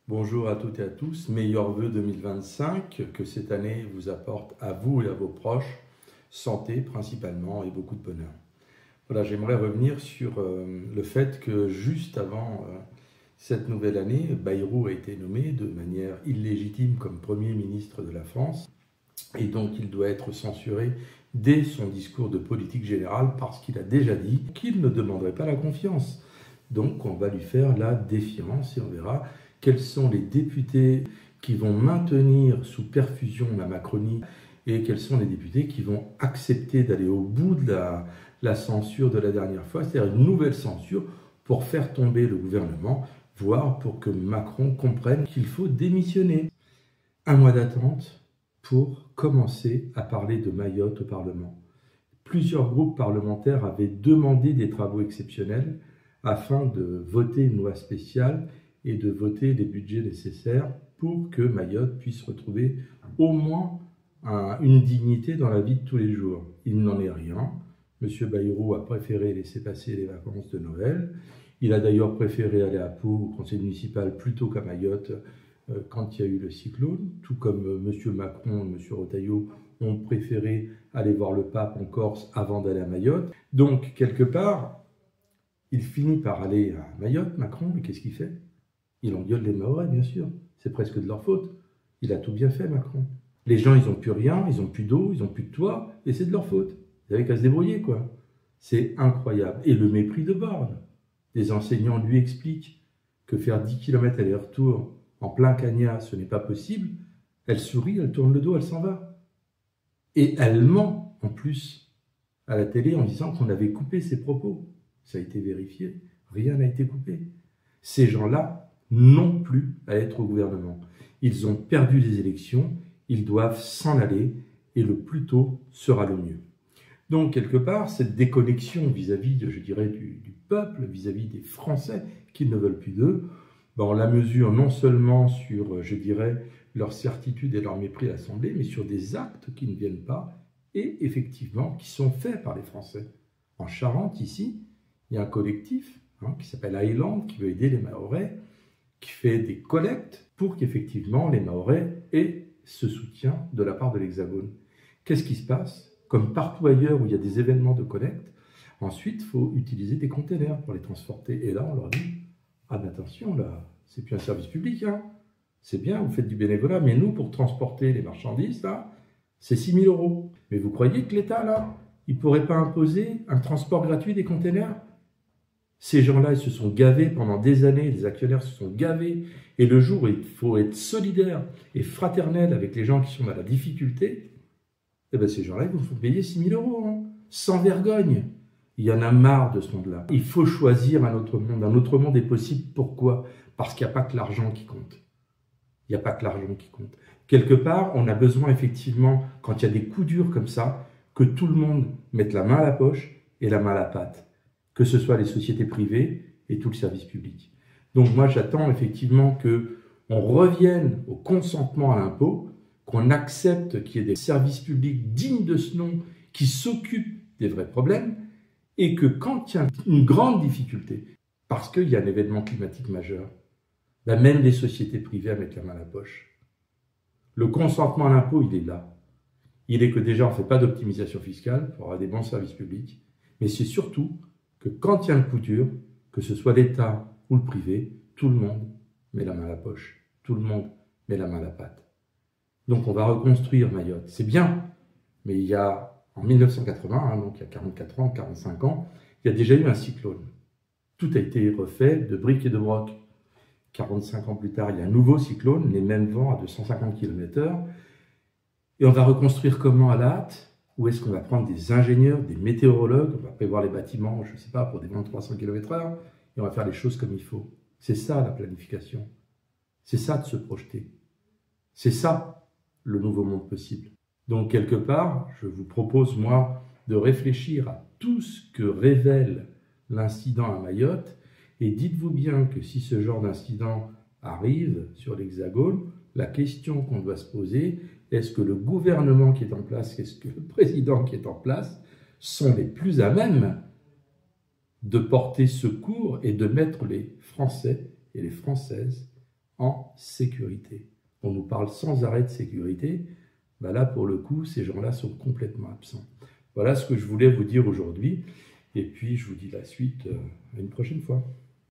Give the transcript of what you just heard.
Bonjour à toutes et à tous, meilleurs vœux 2025, que cette année vous apporte à vous et à vos proches santé principalement et beaucoup de bonheur. Voilà, j'aimerais revenir sur le fait que juste avant cette nouvelle année, Bayrou a été nommé de manière illégitime comme Premier ministre de la France et donc il doit être censuré dès son discours de politique générale parce qu'il a déjà dit qu'il ne demanderait pas la confiance. Donc on va lui faire la défiance et on verra quels sont les députés qui vont maintenir sous perfusion la Macronie et quels sont les députés qui vont accepter d'aller au bout de la censure de la dernière fois, c'est-à-dire une nouvelle censure pour faire tomber le gouvernement, voire pour que Macron comprenne qu'il faut démissionner. Un mois d'attente pour commencer à parler de Mayotte au Parlement. Plusieurs groupes parlementaires avaient demandé des travaux exceptionnels afin de voter une loi spéciale et de voter les budgets nécessaires pour que Mayotte puisse retrouver au moins une dignité dans la vie de tous les jours. Il n'en est rien. M. Bayrou a préféré laisser passer les vacances de Noël. Il a d'ailleurs préféré aller à Pau, au conseil municipal, plutôt qu'à Mayotte quand il y a eu le cyclone, tout comme M. Macron et M. Retailleau ont préféré aller voir le pape en Corse avant d'aller à Mayotte. Donc, quelque part, il finit par aller à Mayotte, Macron, mais qu'est-ce qu'il fait? Il engueule les Mahorais, bien sûr. C'est presque de leur faute. Il a tout bien fait, Macron. Les gens, ils n'ont plus rien, ils n'ont plus d'eau, ils n'ont plus de toit, et c'est de leur faute. Ils n'avaient qu'à se débrouiller, quoi. C'est incroyable. Et le mépris de Borne. Les enseignants lui expliquent que faire 10 km aller-retour en plein Cagnat, ce n'est pas possible. Elle sourit, elle tourne le dos, elle s'en va. Et elle ment, en plus, à la télé en disant qu'on avait coupé ses propos. Ça a été vérifié. Rien n'a été coupé. Ces gens-là n'ont plus à être au gouvernement. Ils ont perdu les élections, ils doivent s'en aller, et le plus tôt sera le mieux. Donc, quelque part, cette déconnexion vis-à-vis, je dirais, du peuple, vis-à-vis des Français qui ne veulent plus d'eux, on la mesure non seulement sur, je dirais, leur certitude et leur mépris à l'Assemblée, mais sur des actes qui ne viennent pas et effectivement qui sont faits par les Français. En Charente, ici, il y a un collectif qui s'appelle Highland, qui veut aider les Mahorais, qui fait des collectes pour qu'effectivement les Mahorais aient ce soutien de la part de l'Hexagone. Qu'est-ce qui se passe? Comme partout ailleurs où il y a des événements de collecte, ensuite, il faut utiliser des containers pour les transporter. Et là, on leur dit, ah ben attention, là, c'est plus un service public, hein. C'est bien, vous faites du bénévolat, mais nous, pour transporter les marchandises, là, c'est 6 000 €. Mais vous croyez que l'État, là, il ne pourrait pas imposer un transport gratuit des containers? Ces gens-là, ils se sont gavés pendant des années, les actionnaires se sont gavés, et le jour où il faut être solidaire et fraternel avec les gens qui sont dans la difficulté, eh ben ces gens-là, ils vous font payer 6 000 €, hein, sans vergogne. Il y en a marre de ce monde-là. Il faut choisir un autre monde. Un autre monde est possible. Pourquoi? Parce qu'il n'y a pas que l'argent qui compte. Il n'y a pas que l'argent qui compte. Quelque part, on a besoin effectivement, quand il y a des coups durs comme ça, que tout le monde mette la main à la poche et la main à la pâte. Que ce soit les sociétés privées et tout le service public. Donc moi, j'attends effectivement qu'on revienne au consentement à l'impôt, qu'on accepte qu'il y ait des services publics dignes de ce nom qui s'occupent des vrais problèmes, et que quand il y a une grande difficulté, parce qu'il y a un événement climatique majeur, ben même les sociétés privées mettent la main à la poche. Le consentement à l'impôt, il est là. Il est que déjà, on ne fait pas d'optimisation fiscale pour avoir des bons services publics, mais c'est surtout que quand il y a un coup dur, que ce soit l'État ou le privé, tout le monde met la main à la poche. Tout le monde met la main à la pâte. Donc on va reconstruire Mayotte. C'est bien, mais il y a en 1980, donc il y a 44 ans, 45 ans, il y a déjà eu un cyclone. Tout a été refait de briques et de broc. 45 ans plus tard, il y a un nouveau cyclone, les mêmes vents à 250 km/h. Et on va reconstruire comment à la hâte? Ou est-ce qu'on va prendre des ingénieurs, des météorologues, on va prévoir les bâtiments, je ne sais pas, pour des vents de 300 km/h, et on va faire les choses comme il faut. C'est ça la planification. C'est ça de se projeter. C'est ça le nouveau monde possible. Donc, quelque part, je vous propose, moi, de réfléchir à tout ce que révèle l'incident à Mayotte, et dites-vous bien que si ce genre d'incident arrive sur l'Hexagone, la question qu'on doit se poser, est-ce que le gouvernement qui est en place, est-ce que le président qui est en place sont les plus à même de porter secours et de mettre les Français et les Françaises en sécurité. On nous parle sans arrêt de sécurité. Ben là, pour le coup, ces gens-là sont complètement absents. Voilà ce que je voulais vous dire aujourd'hui. Et puis, je vous dis la suite une prochaine fois.